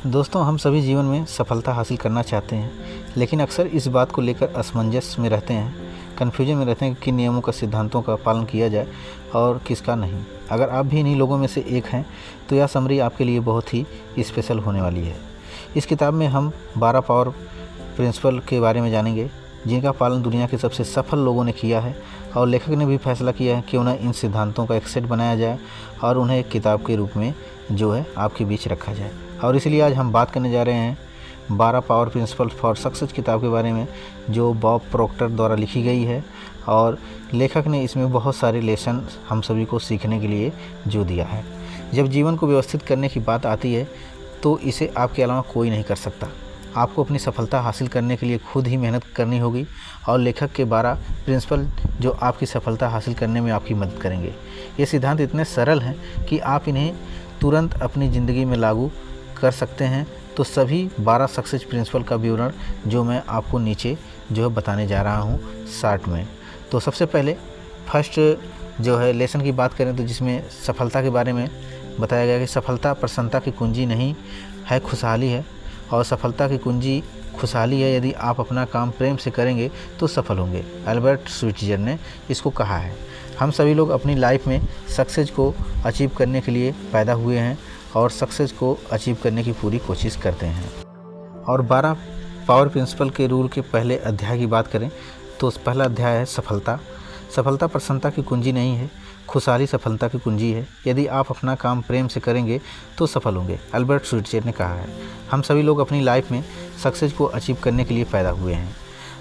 दोस्तों, हम सभी जीवन में सफलता हासिल करना चाहते हैं, लेकिन अक्सर इस बात को लेकर असमंजस में रहते हैं, कन्फ्यूजन में रहते हैं कि किन नियमों का, सिद्धांतों का पालन किया जाए और किसका नहीं। अगर आप भी इन्हीं लोगों में से एक हैं, तो यह समरी आपके लिए बहुत ही स्पेशल होने वाली है। इस किताब में हम 12 पावर प्रिंसिपल के बारे में जानेंगे, जिनका पालन दुनिया के सबसे सफल लोगों ने किया है, और लेखक ने भी फैसला किया है कि उन्हें इन सिद्धांतों का एक सेट बनाया जाए और उन्हें एक किताब के रूप में आपके बीच रखा जाए। और इसलिए आज हम बात करने जा रहे हैं 12 पावर प्रिंसिपल फॉर सक्सेस किताब के बारे में, जो बॉब प्रोक्टर द्वारा लिखी गई है। और लेखक ने इसमें बहुत सारे लेसन हम सभी को सीखने के लिए जो दिया है। जब जीवन को व्यवस्थित करने की बात आती है, तो इसे आपके अलावा कोई नहीं कर सकता। आपको अपनी सफलता हासिल करने के लिए खुद ही मेहनत करनी होगी, और लेखक के 12 प्रिंसिपल जो आपकी सफलता हासिल करने में आपकी मदद करेंगे। ये सिद्धांत इतने सरल हैं कि आप इन्हें तुरंत अपनी ज़िंदगी में लागू कर सकते हैं। तो सभी 12 सक्सेस प्रिंसिपल का विवरण जो मैं आपको नीचे बताने जा रहा हूँ शार्ट में। तो सबसे पहले फर्स्ट लेसन की बात करें, तो जिसमें सफलता के बारे में बताया गया कि सफलता प्रसन्नता की कुंजी नहीं है, खुशहाली है। और सफलता की कुंजी खुशहाली है। यदि आप अपना काम प्रेम से करेंगे तो सफल होंगे। अल्बर्ट श्वीट्ज़र ने इसको कहा है। हम सभी लोग अपनी लाइफ में सक्सेस को अचीव करने के लिए पैदा हुए हैं और सक्सेस को अचीव करने की पूरी कोशिश करते हैं। और 12 पावर प्रिंसिपल के रूल के पहले अध्याय की बात करें, तो पहला अध्याय है सफलता। सफलता प्रसन्नता की कुंजी नहीं है, खुशहाली सफलता की कुंजी है। यदि आप अपना काम प्रेम से करेंगे तो सफल होंगे। अल्बर्ट श्वीट्ज़र ने कहा है। हम सभी लोग अपनी लाइफ में सक्सेस को अचीव करने के लिए पैदा हुए हैं।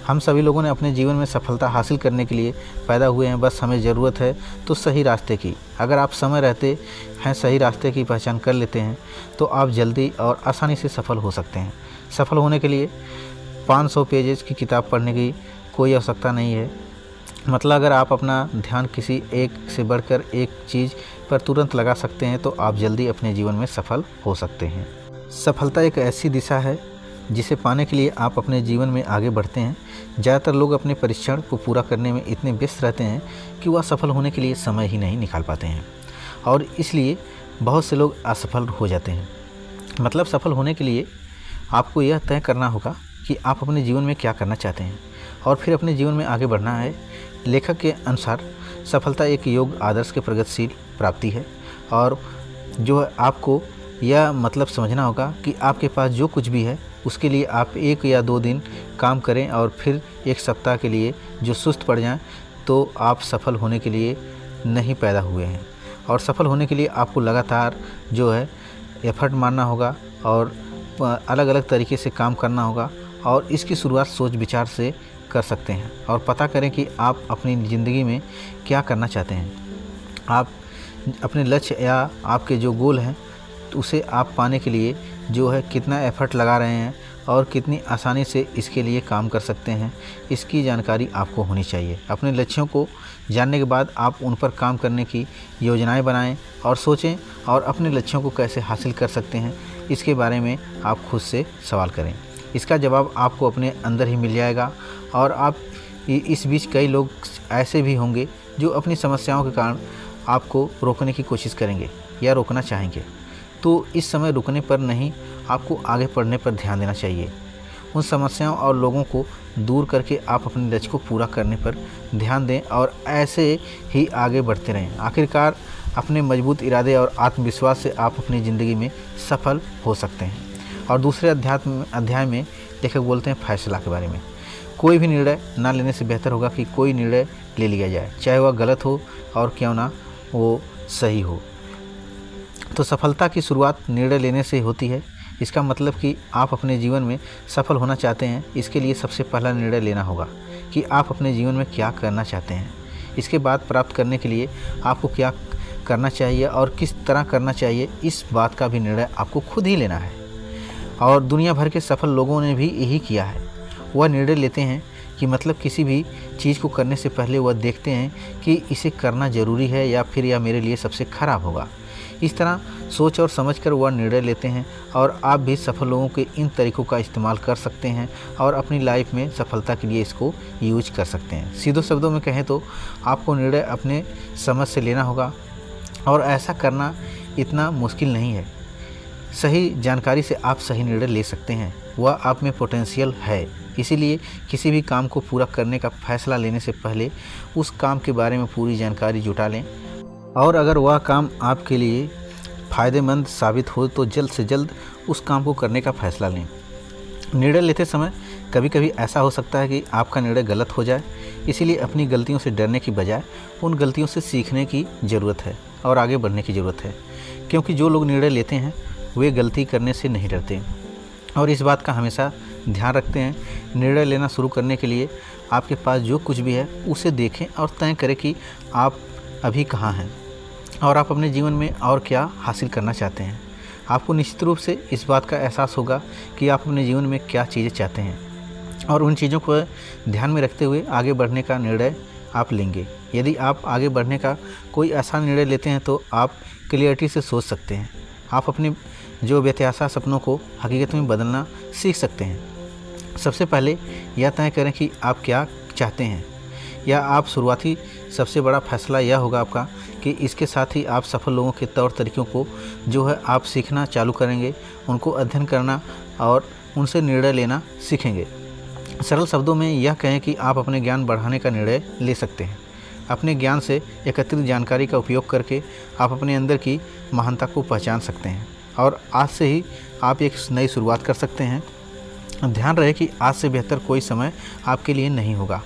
हम सभी लोगों ने अपने जीवन में सफलता हासिल करने के लिए पैदा हुए हैं। बस हमें ज़रूरत है तो सही रास्ते की। अगर आप समय रहते हैं सही रास्ते की पहचान कर लेते हैं, तो आप जल्दी और आसानी से सफल हो सकते हैं। सफल होने के लिए 500 पेजेस की किताब पढ़ने की कोई आवश्यकता नहीं है। मतलब अगर आप अपना ध्यान किसी एक से बढ़कर एक चीज़ पर तुरंत लगा सकते हैं, तो आप जल्दी अपने जीवन में सफल हो सकते हैं। सफलता एक ऐसी दिशा है जिसे पाने के लिए आप अपने जीवन में आगे बढ़ते हैं। ज़्यादातर लोग अपने परीक्षण को पूरा करने में इतने व्यस्त रहते हैं कि वह सफल होने के लिए समय ही नहीं निकाल पाते हैं, और इसलिए बहुत से लोग असफल हो जाते हैं। मतलब सफल होने के लिए आपको यह तय करना होगा कि आप अपने जीवन में क्या करना चाहते हैं, और फिर अपने जीवन में आगे बढ़ना है। लेखक के अनुसार सफलता एक योग आदर्श के प्रगतिशील प्राप्ति है, और आपको यह मतलब समझना होगा कि आपके पास जो कुछ भी है उसके लिए आप 1 या 2 दिन काम करें, और फिर 1 सप्ताह के लिए जो सुस्त पड़ जाएं, तो आप सफल होने के लिए नहीं पैदा हुए हैं। और सफल होने के लिए आपको लगातार एफर्ट मारना होगा, और अलग अलग तरीके से काम करना होगा। और इसकी शुरुआत सोच विचार से कर सकते हैं। और पता करें कि आप अपनी ज़िंदगी में क्या करना चाहते हैं। आप अपने लक्ष्य या आपके जो गोल हैं, तो उसे आप पाने के लिए कितना एफर्ट लगा रहे हैं और कितनी आसानी से इसके लिए काम कर सकते हैं, इसकी जानकारी आपको होनी चाहिए। अपने लक्ष्यों को जानने के बाद आप उन पर काम करने की योजनाएं बनाएं और सोचें, और अपने लक्ष्यों को कैसे हासिल कर सकते हैं, इसके बारे में आप खुद से सवाल करें। इसका जवाब आपको अपने अंदर ही मिल जाएगा। और आप इस बीच कई लोग ऐसे भी होंगे जो अपनी समस्याओं के कारण आपको रोकने की कोशिश करेंगे या रोकना चाहेंगे। तो इस समय रुकने पर नहीं, आपको आगे बढ़ने पर ध्यान देना चाहिए। उन समस्याओं और लोगों को दूर करके आप अपने लक्ष्य को पूरा करने पर ध्यान दें, और ऐसे ही आगे बढ़ते रहें। आखिरकार अपने मजबूत इरादे और आत्मविश्वास से आप अपनी ज़िंदगी में सफल हो सकते हैं। और दूसरे अध्याय में लेखक बोलते हैं फैसला के बारे में। कोई भी निर्णय ना लेने से बेहतर होगा कि कोई निर्णय ले लिया जाए, चाहे वह गलत हो और क्यों ना वो सही हो। तो सफलता की शुरुआत निर्णय लेने से होती है। इसका मतलब कि आप अपने जीवन में सफल होना चाहते हैं, इसके लिए सबसे पहला निर्णय लेना होगा कि आप अपने जीवन में क्या करना चाहते हैं। इसके बाद प्राप्त करने के लिए आपको क्या करना चाहिए और किस तरह करना चाहिए, इस बात का भी निर्णय आपको खुद ही लेना है। और दुनिया भर के सफल लोगों ने भी यही किया है। वह निर्णय लेते हैं कि मतलब किसी भी चीज़ को करने से पहले वह देखते हैं कि इसे करना ज़रूरी है या फिर यह मेरे लिए सबसे ख़राब होगा। इस तरह सोच और समझ कर वह निर्णय लेते हैं। और आप भी सफल लोगों के इन तरीक़ों का इस्तेमाल कर सकते हैं और अपनी लाइफ में सफलता के लिए इसको यूज कर सकते हैं। सीधे शब्दों में कहें तो आपको निर्णय अपने समझ से लेना होगा, और ऐसा करना इतना मुश्किल नहीं है। सही जानकारी से आप सही निर्णय ले सकते हैं। वह आप में पोटेंशियल है, इसीलिए किसी भी काम को पूरा करने का फैसला लेने से पहले उस काम के बारे में पूरी जानकारी जुटा लें और अगर वह काम आपके लिए फ़ायदेमंद साबित हो तो जल्द से जल्द उस काम को करने का फैसला लें। निर्णय लेते समय कभी कभी ऐसा हो सकता है कि आपका निर्णय गलत हो जाए, इसीलिए अपनी गलतियों से डरने की बजाय उन गलतियों से सीखने की ज़रूरत है और आगे बढ़ने की ज़रूरत है, क्योंकि जो लोग निर्णय लेते हैं वे गलती करने से नहीं डरते और इस बात का हमेशा ध्यान रखते हैं। निर्णय लेना शुरू करने के लिए आपके पास जो कुछ भी है उसे देखें और तय करें कि आप अभी कहाँ हैं और आप अपने जीवन में और क्या हासिल करना चाहते हैं। आपको निश्चित रूप से इस बात का एहसास होगा कि आप अपने जीवन में क्या चीज़ें चाहते हैं और उन चीज़ों को ध्यान में रखते हुए आगे बढ़ने का निर्णय आप लेंगे। यदि आप आगे बढ़ने का कोई ऐसा निर्णय लेते हैं तो आप क्लियरिटी से सोच सकते हैं। आप अपने जो बेतहाशा सपनों को हकीकत में बदलना सीख सकते हैं। सबसे पहले यह तय करें कि आप क्या चाहते हैं। या आप शुरुआती सबसे बड़ा फैसला यह होगा आपका कि इसके साथ ही आप सफल लोगों के तौर तरीक़ों को जो है आप सीखना चालू करेंगे, उनको अध्ययन करना और उनसे निर्णय लेना सीखेंगे। सरल शब्दों में यह कहें कि आप अपने ज्ञान बढ़ाने का निर्णय ले सकते हैं। अपने ज्ञान से एकत्रित जानकारी का उपयोग करके आप अपने अंदर की महानता को पहचान सकते हैं और आज से ही आप एक नई शुरुआत कर सकते हैं। ध्यान रहे कि आज से बेहतर कोई समय आपके लिए नहीं होगा,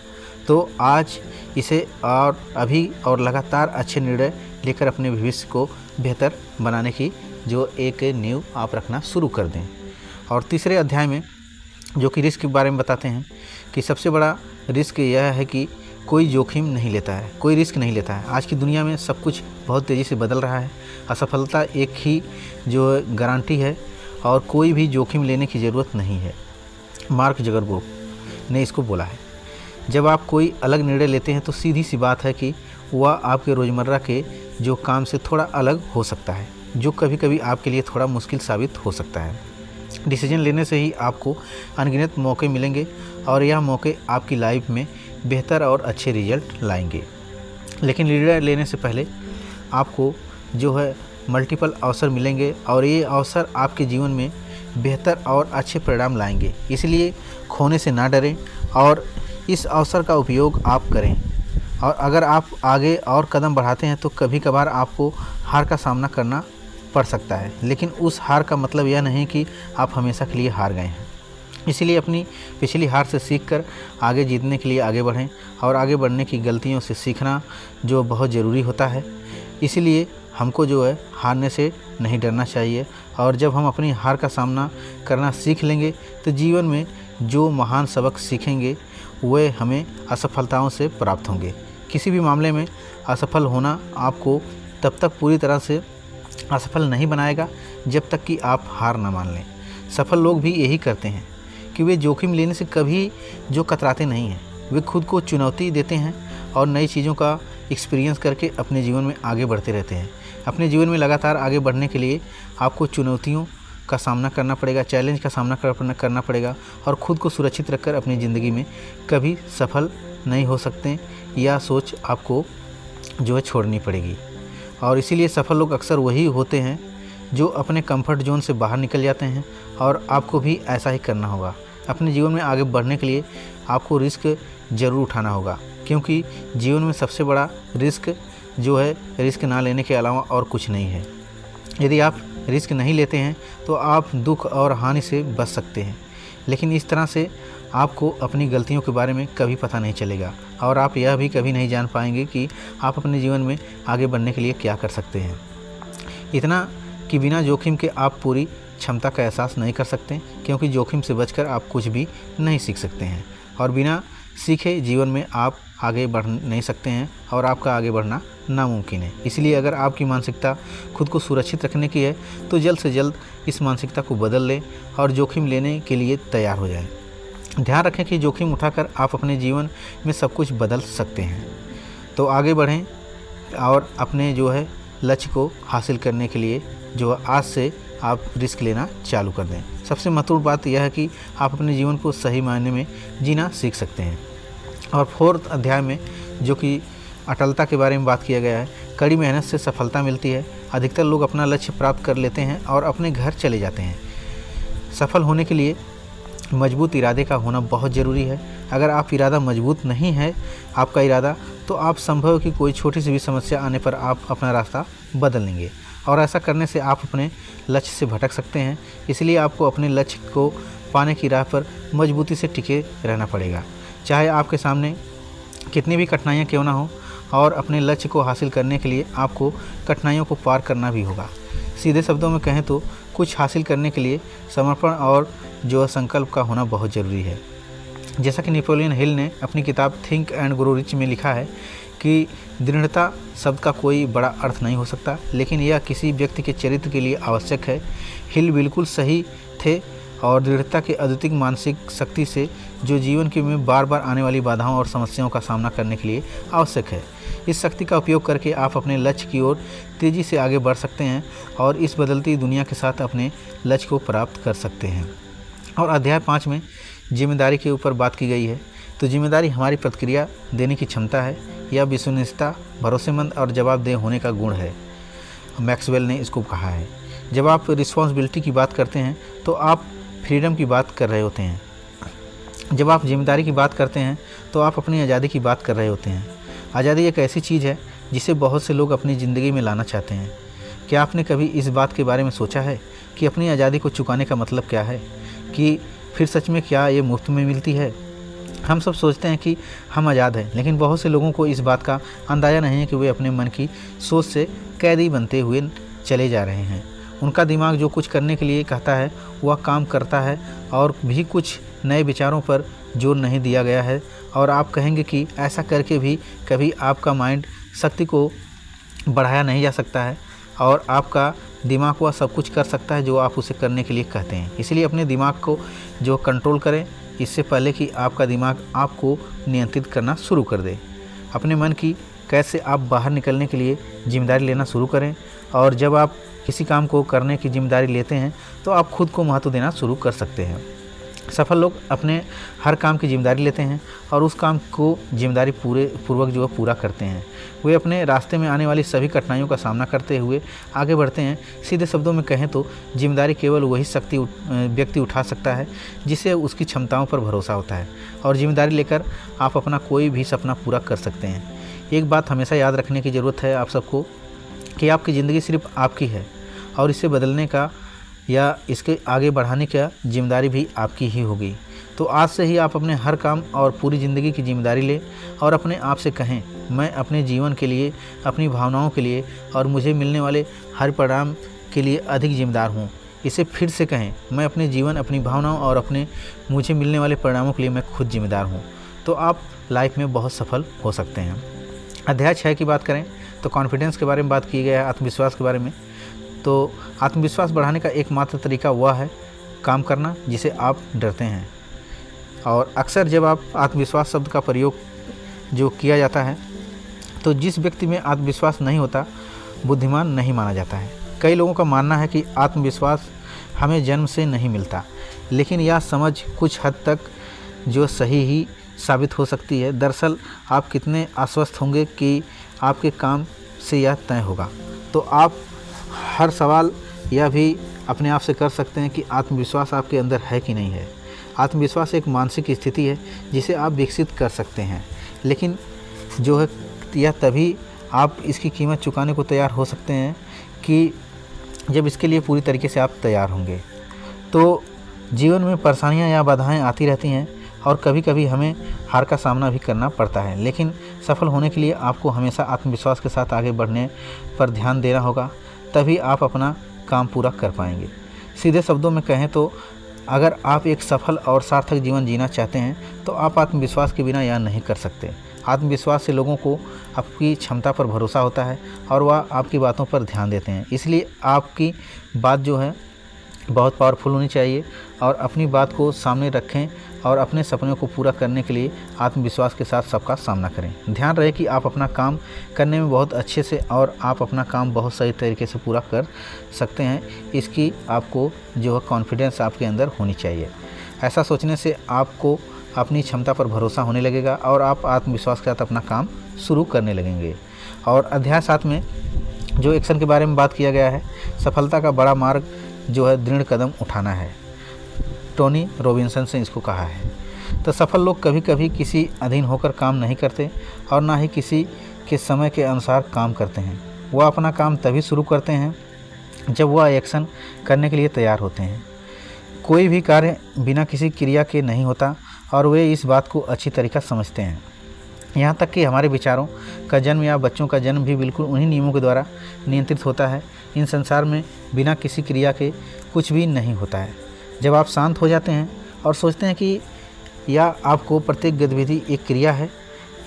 तो आज इसे और अभी और लगातार अच्छे निर्णय लेकर अपने भविष्य को बेहतर बनाने की जो एक नींव आप रखना शुरू कर दें। और तीसरे अध्याय में जो कि रिस्क के बारे में बताते हैं कि सबसे बड़ा रिस्क यह है कि कोई जोखिम नहीं लेता है, कोई रिस्क नहीं लेता है। आज की दुनिया में सब कुछ बहुत तेज़ी से बदल रहा है। असफलता एक ही जो गारंटी है और कोई भी जोखिम लेने की ज़रूरत नहीं है। मार्क ज़करबर्ग ने इसको बोला है। जब आप कोई अलग निर्णय लेते हैं तो सीधी सी बात है कि वह आपके रोज़मर्रा के जो काम से थोड़ा अलग हो सकता है, जो कभी कभी आपके लिए थोड़ा मुश्किल साबित हो सकता है। डिसीजन लेने से ही आपको अनगिनत मौके मिलेंगे और यह मौके आपकी लाइफ में बेहतर और अच्छे रिजल्ट लाएंगे। लेकिन निर्णय लेने से पहले आपको जो है मल्टीपल अवसर मिलेंगे और ये अवसर आपके जीवन में बेहतर और अच्छे परिणाम लाएंगे। इसलिए खोने से ना डरें और इस अवसर का उपयोग आप करें। और अगर आप आगे और कदम बढ़ाते हैं तो कभी कभार आपको हार का सामना करना पड़ सकता है, लेकिन उस हार का मतलब यह नहीं कि आप हमेशा के लिए हार गए हैं। इसलिए अपनी पिछली हार से सीखकर आगे जीतने के लिए आगे बढ़ें और आगे बढ़ने की गलतियों से सीखना जो बहुत ज़रूरी होता है। इसलिए हमको जो है हारने से नहीं डरना चाहिए और जब हम अपनी हार का सामना करना सीख लेंगे तो जीवन में जो महान सबक सीखेंगे वे हमें असफलताओं से प्राप्त होंगे। किसी भी मामले में असफल होना आपको तब तक पूरी तरह से असफल नहीं बनाएगा जब तक कि आप हार ना मान लें। सफल लोग भी यही करते हैं कि वे जोखिम लेने से कभी जो कतराते नहीं हैं। वे खुद को चुनौती देते हैं और नई चीज़ों का एक्सपीरियंस करके अपने जीवन में आगे बढ़ते रहते हैं। अपने जीवन में लगातार आगे बढ़ने के लिए आपको चुनौतियों का सामना करना पड़ेगा, चैलेंज का सामना करना पड़ेगा और ख़ुद को सुरक्षित रखकर अपनी ज़िंदगी में कभी सफल नहीं हो सकते। यह सोच आपको जो है छोड़नी पड़ेगी। और इसीलिए सफल लोग अक्सर वही होते हैं जो अपने कंफर्ट जोन से बाहर निकल जाते हैं और आपको भी ऐसा ही करना होगा। अपने जीवन में आगे बढ़ने के लिए आपको रिस्क ज़रूर उठाना होगा, क्योंकि जीवन में सबसे बड़ा रिस्क जो है रिस्क ना लेने के अलावा और कुछ नहीं है। यदि आप रिस्क नहीं लेते हैं तो आप दुख और हानि से बच सकते हैं, लेकिन इस तरह से आपको अपनी गलतियों के बारे में कभी पता नहीं चलेगा और आप यह भी कभी नहीं जान पाएंगे कि आप अपने जीवन में आगे बढ़ने के लिए क्या कर सकते हैं। इतना कि बिना जोखिम के आप पूरी क्षमता का एहसास नहीं कर सकते, क्योंकि जोखिम से बचकर आप कुछ भी नहीं सीख सकते हैं और बिना सीखे जीवन में आप आगे बढ़ नहीं सकते हैं और आपका आगे बढ़ना नामुमकिन है। इसलिए अगर आपकी मानसिकता खुद को सुरक्षित रखने की है तो जल्द से जल्द इस मानसिकता को बदल लें और जोखिम लेने के लिए तैयार हो जाएं। ध्यान रखें कि जोखिम उठाकर आप अपने जीवन में सब कुछ बदल सकते हैं। तो आगे बढ़ें और अपने जो है लक्ष्य को हासिल करने के लिए जो आज से आप रिस्क लेना चालू कर दें। सबसे महत्वपूर्ण बात यह है कि आप अपने जीवन को सही मायने में जीना सीख सकते हैं। और फोर्थ अध्याय में जो कि अटलता के बारे में बात किया गया है, कड़ी मेहनत से सफलता मिलती है, अधिकतर लोग अपना लक्ष्य प्राप्त कर लेते हैं और अपने घर चले जाते हैं। सफल होने के लिए मजबूत इरादे का होना बहुत ज़रूरी है। अगर आप इरादा मजबूत नहीं है आपका इरादा, तो आप संभव कि कोई छोटी सी भी समस्या आने पर आप अपना रास्ता बदल लेंगे और ऐसा करने से आप अपने लक्ष्य से भटक सकते हैं। इसलिए आपको अपने लक्ष्य को पाने की राह पर मजबूती से टिके रहना पड़ेगा, चाहे आपके सामने कितनी भी कठिनाइयाँ क्यों ना हो। और अपने लक्ष्य को हासिल करने के लिए आपको कठिनाइयों को पार करना भी होगा। सीधे शब्दों में कहें तो कुछ हासिल करने के लिए समर्पण और जो संकल्प का होना बहुत ज़रूरी है। जैसा कि नेपोलियन हिल ने अपनी किताब थिंक एंड ग्रो रिच में लिखा है कि दृढ़ता शब्द का कोई बड़ा अर्थ नहीं हो सकता, लेकिन यह किसी व्यक्ति के चरित्र के लिए आवश्यक है। हिल बिल्कुल सही थे और दृढ़ता के अद्वितीय मानसिक शक्ति से जो जीवन के में बार बार आने वाली बाधाओं और समस्याओं का सामना करने के लिए आवश्यक है। इस शक्ति का उपयोग करके आप अपने लक्ष्य की ओर तेज़ी से आगे बढ़ सकते हैं और इस बदलती दुनिया के साथ अपने लक्ष्य को प्राप्त कर सकते हैं। और अध्याय 5 में जिम्मेदारी के ऊपर बात की गई है। तो जिम्मेदारी हमारी प्रतिक्रिया देने की क्षमता है। यह विश्वसनीयता, भरोसेमंद और जवाबदेह होने का गुण है। मैक्सवेल ने इसको कहा है। जब आप रिस्पॉन्सिबिलिटी की बात करते हैं तो आप फ्रीडम की बात कर रहे होते हैं। जब आप जिम्मेदारी की बात करते हैं तो आप अपनी आज़ादी की बात कर रहे होते हैं। आज़ादी एक ऐसी चीज़ है जिसे बहुत से लोग अपनी ज़िंदगी में लाना चाहते हैं। क्या आपने कभी इस बात के बारे में सोचा है कि अपनी आज़ादी को चुकाने का मतलब क्या है? कि फिर सच में क्या ये मुफ्त में मिलती है? हम सब सोचते हैं कि हम आज़ाद हैं, लेकिन बहुत से लोगों को इस बात का अंदाज़ा नहीं है कि वे अपने मन की सोच से कैदी बनते हुए चले जा रहे हैं। उनका दिमाग जो कुछ करने के लिए कहता है वह काम करता है और भी कुछ नए विचारों पर जोर नहीं दिया गया है। और आप कहेंगे कि ऐसा करके भी कभी आपका माइंड शक्ति को बढ़ाया नहीं जा सकता है और आपका दिमाग वह सब कुछ कर सकता है जो आप उसे करने के लिए कहते हैं। इसलिए अपने दिमाग को जो कंट्रोल करें इससे पहले कि आपका दिमाग आपको नियंत्रित करना शुरू कर दे। अपने मन की कैद से आप बाहर निकलने के लिए जिम्मेदारी लेना शुरू करें। और जब आप किसी काम को करने की जिम्मेदारी लेते हैं तो आप खुद को महत्व देना शुरू कर सकते हैं। सफल लोग अपने हर काम की जिम्मेदारी लेते हैं और उस काम को जिम्मेदारी पूर्वक जो पूरा करते हैं। वे अपने रास्ते में आने वाली सभी कठिनाइयों का सामना करते हुए आगे बढ़ते हैं। सीधे शब्दों में कहें तो जिम्मेदारी केवल वही व्यक्ति उठा सकता है जिसे उसकी क्षमताओं पर भरोसा होता है और जिम्मेदारी लेकर आप अपना कोई भी सपना पूरा कर सकते हैं। एक बात हमेशा याद रखने की ज़रूरत है आप सबको कि आपकी ज़िंदगी सिर्फ आपकी है और इसे बदलने का या इसके आगे बढ़ाने का जिम्मेदारी भी आपकी ही होगी। तो आज से ही आप अपने हर काम और पूरी ज़िंदगी की जिम्मेदारी लें और अपने आप से कहें, मैं अपने जीवन के लिए, अपनी भावनाओं के लिए और मुझे मिलने वाले हर परिणाम के लिए अधिक जिम्मेदार हूँ। इसे फिर से कहें, मैं अपने जीवन, अपनी भावनाओं और अपने मुझे मिलने वाले परिणामों के लिए मैं खुद जिम्मेदार हूँ। तो आप लाइफ में बहुत सफल हो सकते हैं। अध्याय 6 की बात करें तो कॉन्फिडेंस के बारे में बात की गई है, आत्मविश्वास के बारे में। तो आत्मविश्वास बढ़ाने का एकमात्र तरीका वह है काम करना जिसे आप डरते हैं। और अक्सर जब आप आत्मविश्वास शब्द का प्रयोग जो किया जाता है तो जिस व्यक्ति में आत्मविश्वास नहीं होता बुद्धिमान नहीं माना जाता है। कई लोगों का मानना है कि आत्मविश्वास हमें जन्म से नहीं मिलता, लेकिन यह समझ कुछ हद तक जो सही ही साबित हो सकती है। दरअसल आप कितने आश्वस्त होंगे कि आपके काम से यह तय होगा। तो आप हर सवाल यह भी अपने आप से कर सकते हैं कि आत्मविश्वास आपके अंदर है कि नहीं है। आत्मविश्वास एक मानसिक स्थिति है जिसे आप विकसित कर सकते हैं, लेकिन जो है यह तभी आप इसकी कीमत चुकाने को तैयार हो सकते हैं कि जब इसके लिए पूरी तरीके से आप तैयार होंगे। तो जीवन में परेशानियां या बाधाएं आती रहती हैं और कभी कभी हमें हार का सामना भी करना पड़ता है, लेकिन सफल होने के लिए आपको हमेशा आत्मविश्वास के साथ आगे बढ़ने पर ध्यान देना होगा, तभी आप अपना काम पूरा कर पाएंगे। सीधे शब्दों में कहें तो अगर आप एक सफल और सार्थक जीवन जीना चाहते हैं तो आप आत्मविश्वास के बिना यह नहीं कर सकते। आत्मविश्वास से लोगों को आपकी क्षमता पर भरोसा होता है और वह आपकी बातों पर ध्यान देते हैं। इसलिए आपकी बात जो है बहुत पावरफुल होनी चाहिए और अपनी बात को सामने रखें और अपने सपनों को पूरा करने के लिए आत्मविश्वास के साथ सबका सामना करें। ध्यान रहे कि आप अपना काम करने में बहुत अच्छे से और आप अपना काम बहुत सही तरीके से पूरा कर सकते हैं। इसकी आपको जो है कॉन्फिडेंस आपके अंदर होनी चाहिए। ऐसा सोचने से आपको अपनी क्षमता पर भरोसा होने लगेगा और आप आत्मविश्वास के साथ अपना काम शुरू करने लगेंगे। और अध्याय 7 में जो एक्शन के बारे में बात किया गया है, सफलता का बड़ा मार्ग जो है दृढ़ कदम उठाना है। टोनी रॉबिन्सन से इसको कहा है। तो सफल लोग कभी कभी किसी अधीन होकर काम नहीं करते और ना ही किसी के समय के अनुसार काम करते हैं। वह अपना काम तभी शुरू करते हैं जब वह एक्शन करने के लिए तैयार होते हैं। कोई भी कार्य बिना किसी क्रिया के नहीं होता और वे इस बात को अच्छी तरीक़ा समझते हैं। यहाँ तक कि हमारे विचारों का जन्म या बच्चों का जन्म भी बिल्कुल उन्हीं नियमों के द्वारा नियंत्रित होता है। इन संसार में बिना किसी क्रिया के कुछ भी नहीं होता है। जब आप शांत हो जाते हैं और सोचते हैं कि या आपको प्रत्येक गतिविधि एक क्रिया है,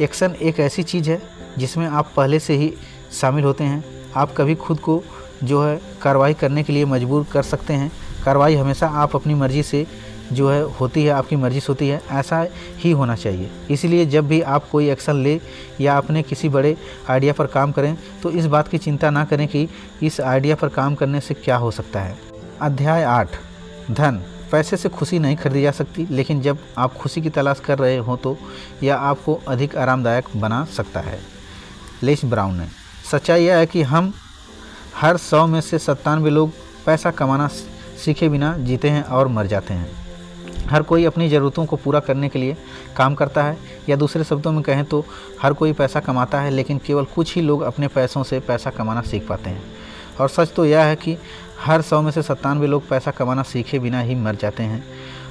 एक्शन एक ऐसी चीज़ है जिसमें आप पहले से ही शामिल होते हैं। आप कभी खुद को जो है कार्रवाई करने के लिए मजबूर कर सकते हैं। कार्रवाई हमेशा आप अपनी मर्ज़ी से जो है होती है, आपकी मर्ज़ी से होती है, ऐसा ही होना चाहिए। इसलिए जब भी आप कोई एक्शन ले या अपने किसी बड़े आइडिया पर काम करें तो इस बात की चिंता ना करें कि इस आइडिया पर काम करने से क्या हो सकता है। अध्याय 8, धन। पैसे से खुशी नहीं खरीदी जा सकती, लेकिन जब आप खुशी की तलाश कर रहे हो तो यह आपको अधिक आरामदायक बना सकता है। लेस ब्राउन ने। सच्चाई यह है कि हम हर 100 में से 97 लोग पैसा कमाना सीखे बिना जीते हैं और मर जाते हैं। हर कोई अपनी ज़रूरतों को पूरा करने के लिए काम करता है, या दूसरे शब्दों में कहें तो हर कोई पैसा कमाता है, लेकिन केवल कुछ ही लोग अपने पैसों से पैसा कमाना सीख पाते हैं। और सच तो यह है कि हर 100 में से 97 लोग पैसा कमाना सीखे बिना ही मर जाते हैं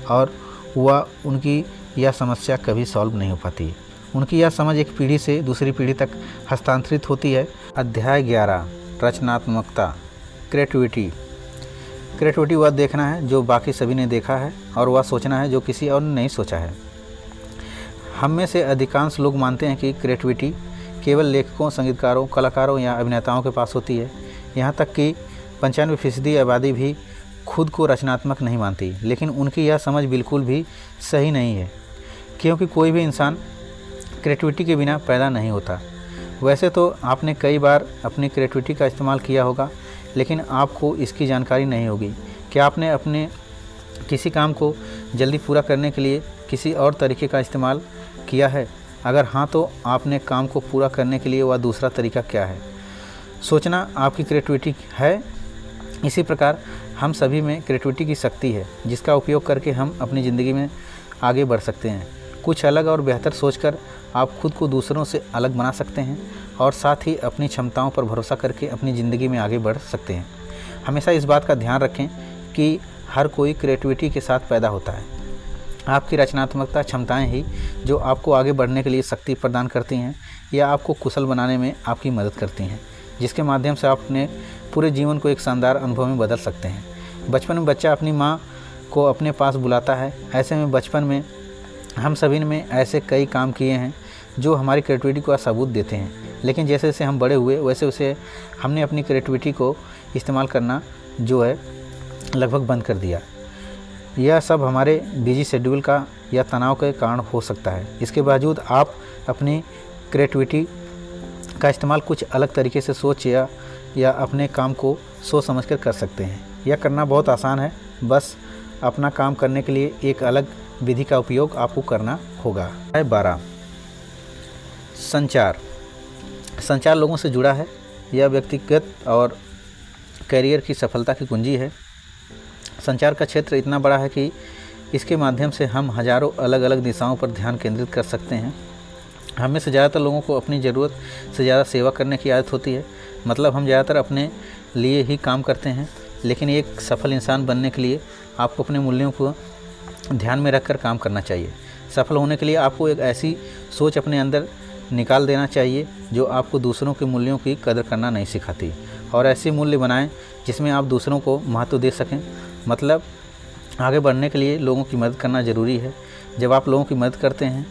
और उनकी यह समस्या कभी सॉल्व नहीं हो पाती। उनकी यह समझ एक पीढ़ी से दूसरी पीढ़ी तक हस्तांतरित होती है। अध्याय 11, रचनात्मकता, क्रिएटिविटी। क्रिएटिविटी वह देखना है जो बाकी सभी ने देखा है और वह सोचना है जो किसी और ने नहीं सोचा है। हम में से अधिकांश लोग मानते हैं कि क्रिएटिविटी केवल लेखकों, संगीतकारों, कलाकारों या अभिनेताओं के पास होती है। यहाँ तक कि 95% आबादी भी खुद को रचनात्मक नहीं मानती, लेकिन उनकी यह समझ बिल्कुल भी सही नहीं है, क्योंकि कोई भी इंसान क्रिएटिविटी के बिना पैदा नहीं होता। वैसे तो आपने कई बार अपनी क्रिएटिविटी का इस्तेमाल किया होगा, लेकिन आपको इसकी जानकारी नहीं होगी। क्या आपने अपने किसी काम को जल्दी पूरा करने के लिए किसी और तरीके का इस्तेमाल किया है? अगर हाँ, तो आपने काम को पूरा करने के लिए वह दूसरा तरीका क्या है? सोचना आपकी क्रिएटिविटी है। इसी प्रकार हम सभी में क्रिएटिविटी की शक्ति है, जिसका उपयोग करके हम अपनी ज़िंदगी में आगे बढ़ सकते हैं। कुछ अलग और बेहतर सोचकर आप खुद को दूसरों से अलग बना सकते हैं और साथ ही अपनी क्षमताओं पर भरोसा करके अपनी ज़िंदगी में आगे बढ़ सकते हैं। हमेशा इस बात का ध्यान रखें कि हर कोई क्रिएटिविटी के साथ पैदा होता है। आपकी रचनात्मकता क्षमताएं ही जो आपको आगे बढ़ने के लिए शक्ति प्रदान करती हैं या आपको कुशल बनाने में आपकी मदद करती हैं, जिसके माध्यम से आप अपने पूरे जीवन को एक शानदार अनुभव में बदल सकते हैं। बचपन में बच्चा अपनी माँ को अपने पास बुलाता है। ऐसे में बचपन में हम सभी में ऐसे कई काम किए हैं जो हमारी क्रिएटिविटी को सबूत देते हैं, लेकिन जैसे जैसे हम बड़े हुए वैसे वैसे हमने अपनी क्रिएटिविटी को इस्तेमाल करना जो है लगभग बंद कर दिया। यह सब हमारे बिजी शेड्यूल का या तनाव के कारण हो सकता है। इसके बावजूद आप अपनी क्रिएटिविटी का इस्तेमाल कुछ अलग तरीके से सोच या अपने काम को सोच समझकर कर सकते हैं। यह करना बहुत आसान है, बस अपना काम करने के लिए एक अलग विधि का उपयोग आपको करना होगा। 12, संचार। संचार लोगों से जुड़ा है। यह व्यक्तिगत और करियर की सफलता की कुंजी है। संचार का क्षेत्र इतना बड़ा है कि इसके माध्यम से हम हजारों अलग अलग दिशाओं पर ध्यान केंद्रित कर सकते हैं। हम में से ज़्यादातर लोगों को अपनी ज़रूरत से ज़्यादा सेवा करने की आदत होती है। मतलब हम ज़्यादातर अपने लिए ही काम करते हैं, लेकिन एक सफल इंसान बनने के लिए आपको अपने मूल्यों को ध्यान में रखकर काम करना चाहिए। सफल होने के लिए आपको एक ऐसी सोच अपने अंदर निकाल देना चाहिए जो आपको दूसरों के मूल्यों की कदर करना नहीं सिखाती, और ऐसे मूल्य बनाएं जिसमें आप दूसरों को महत्व दे सकें। मतलब आगे बढ़ने के लिए लोगों की मदद करना ज़रूरी है। जब आप लोगों की मदद करते हैं,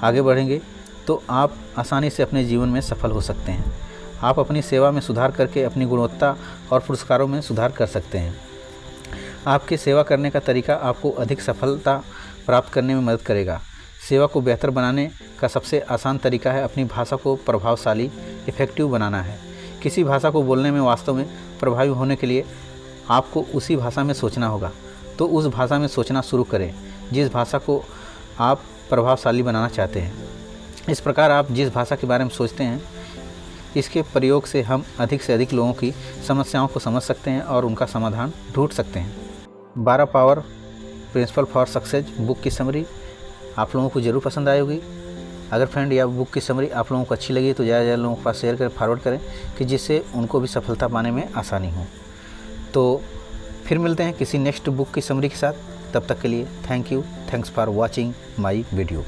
आगे बढ़ेंगे, तो आप आसानी से अपने जीवन में सफल हो सकते हैं। आप अपनी सेवा में सुधार करके अपनी गुणवत्ता और पुरस्कारों में सुधार कर सकते हैं। आपकी सेवा करने का तरीका आपको अधिक सफलता प्राप्त करने में मदद करेगा। सेवा को बेहतर बनाने का सबसे आसान तरीका है अपनी भाषा को प्रभावशाली, इफ़ेक्टिव बनाना है। किसी भाषा को बोलने में वास्तव में प्रभावी होने के लिए आपको उसी भाषा में सोचना होगा। तो उस भाषा में सोचना शुरू करें जिस भाषा को आप प्रभावशाली बनाना चाहते हैं। इस प्रकार आप जिस भाषा के बारे में सोचते हैं इसके प्रयोग से हम अधिक से अधिक लोगों की समस्याओं को समझ सकते हैं और उनका समाधान ढूंढ सकते हैं। 12 power principle for success book की समरी आप लोगों को ज़रूर पसंद आई होगी। अगर फ्रेंड यह बुक की समरी आप लोगों को अच्छी लगी तो ज़्यादा से ज़्यादा लोगों के पास शेयर करें, फॉरवर्ड करें कि जिससे उनको भी सफलता पाने में आसानी हो। तो फिर मिलते हैं किसी नेक्स्ट बुक की समरी के साथ। तब तक के लिए thank you, thanks for watching my video.